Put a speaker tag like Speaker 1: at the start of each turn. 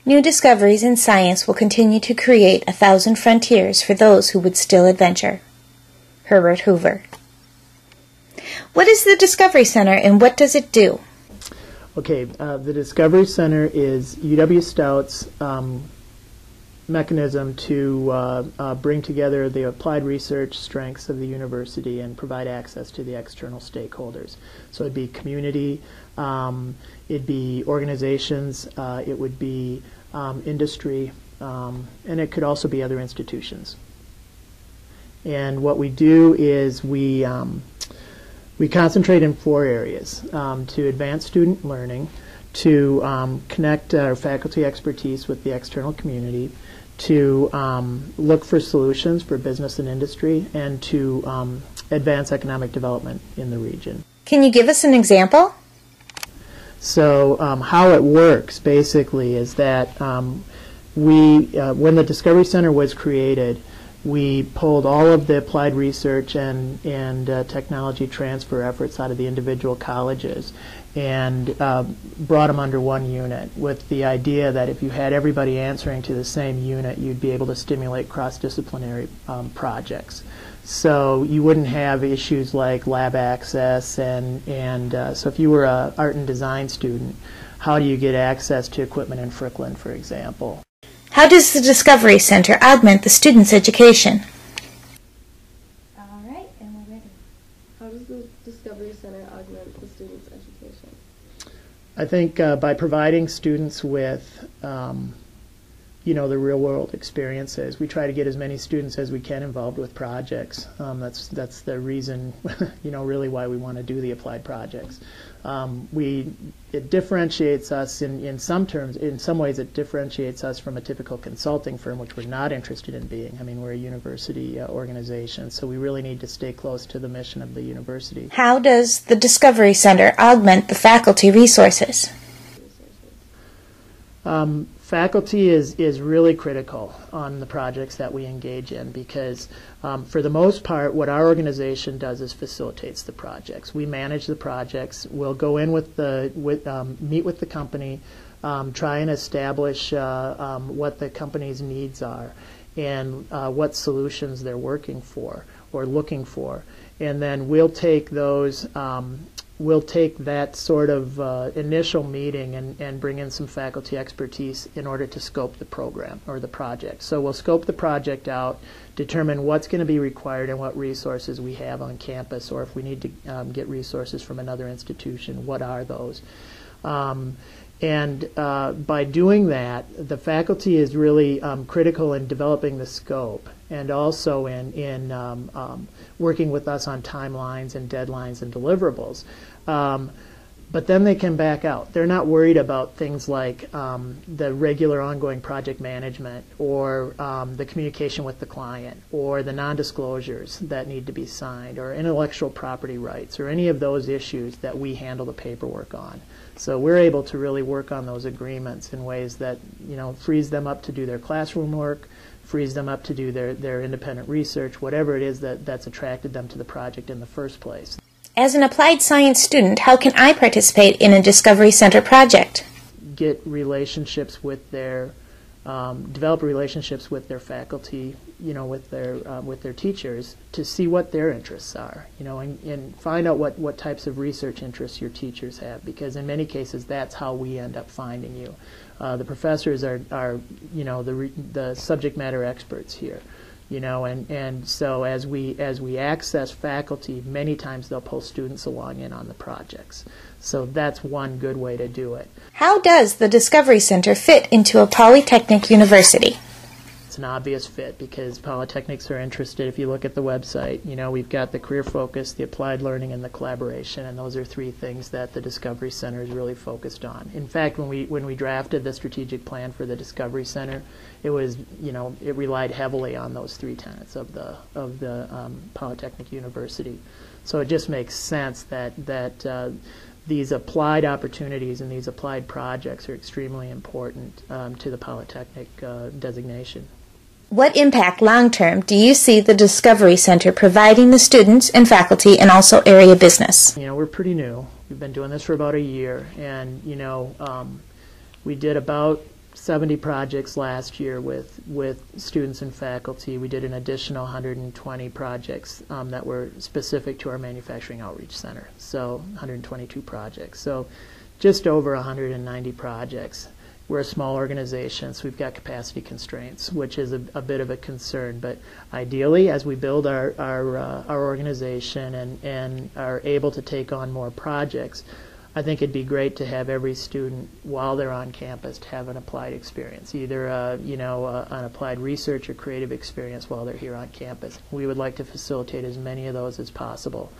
Speaker 1: New discoveries in science will continue to create 1,000 frontiers for those who would still adventure. Herbert Hoover. What is the Discovery Center and what does it do?
Speaker 2: Okay, the Discovery Center is UW Stout's mechanism to bring together the applied research strengths of the university and provide access to the external stakeholders. So it'd be community, it'd be organizations, it would be industry, and it could also be other institutions. And what we do is we concentrate in 4 areas: to advance student learning, to connect our faculty expertise with the external community, to look for solutions for business and industry, and to advance economic development in the region.
Speaker 1: Can you give us an example?
Speaker 2: So how it works basically is that when the Discovery Center was created, we pulled all of the applied research and technology transfer efforts out of the individual colleges and brought them under one unit, with the idea that if you had everybody answering to the same unit, you'd be able to stimulate cross-disciplinary projects. So you wouldn't have issues like lab access, and so if you were an art and design student, how do you get access to equipment in Fricklin, for example?
Speaker 1: How does the Discovery Center augment the student's education?
Speaker 3: All right, and we're ready. How does the Discovery Center augment the student's education?
Speaker 2: I think by providing students with the real-world experiences. We try to get as many students as we can involved with projects. That's the reason, really why we want to do the applied projects. It differentiates us in some terms. In some ways, it differentiates us from a typical consulting firm, which we're not interested in being. I mean, we're a university organization, so we really need to stay close to the mission of the university.
Speaker 1: How does the Discovery Center augment the faculty resources?
Speaker 2: Faculty is really critical on the projects that we engage in because for the most part what our organization does is facilitates the projects. We manage the projects. We'll go in meet with the company, try and establish what the company's needs are and what solutions they're working for or looking for, and then we'll take those we'll take that sort of initial meeting and bring in some faculty expertise in order to scope the program or the project. So we'll scope the project out, determine what's going to be required and what resources we have on campus, or if we need to get resources from another institution, what are those? And by doing that, the faculty is really critical in developing the scope and also in working with us on timelines and deadlines and deliverables. But then they can back out. They're not worried about things like the regular ongoing project management or the communication with the client or the non-disclosures that need to be signed or intellectual property rights or any of those issues that we handle the paperwork on. So we're able to really work on those agreements in ways that frees them up to do their classroom work, frees them up to do their independent research, whatever it is that's attracted them to the project in the first place.
Speaker 1: As an applied science student, how can I participate in a Discovery Center project?
Speaker 2: Get relationships with develop relationships with their faculty, with their teachers to see what their interests are, and find out what types of research interests your teachers have, because in many cases that's how we end up finding you. The professors are the subject matter experts here. And so as we access faculty, many times they'll pull students along in on the projects. So that's one good way to do it.
Speaker 1: How does the Discovery Center fit into a polytechnic university?
Speaker 2: It's an obvious fit because polytechnics are interested. If you look at the website, we've got the career focus, the applied learning, and the collaboration, and those are 3 things that the Discovery Center is really focused on. In fact, when we drafted the strategic plan for the Discovery Center, it was it relied heavily on those 3 tenets of the Polytechnic University. So it just makes sense that these applied opportunities and these applied projects are extremely important to the Polytechnic designation.
Speaker 1: What impact long-term do you see the Discovery Center providing the students and faculty and also area business?
Speaker 2: We're pretty new. We've been doing this for about a year, and we did about 70 projects last year with students and faculty. We did an additional 120 projects that were specific to our Manufacturing Outreach Center, so 122 projects. So just over 190 projects. We're a small organization, so we've got capacity constraints, which is a bit of a concern. But ideally, as we build our organization and are able to take on more projects, I think it'd be great to have every student, while they're on campus, to have an applied experience, either an applied research or creative experience while they're here on campus. We would like to facilitate as many of those as possible.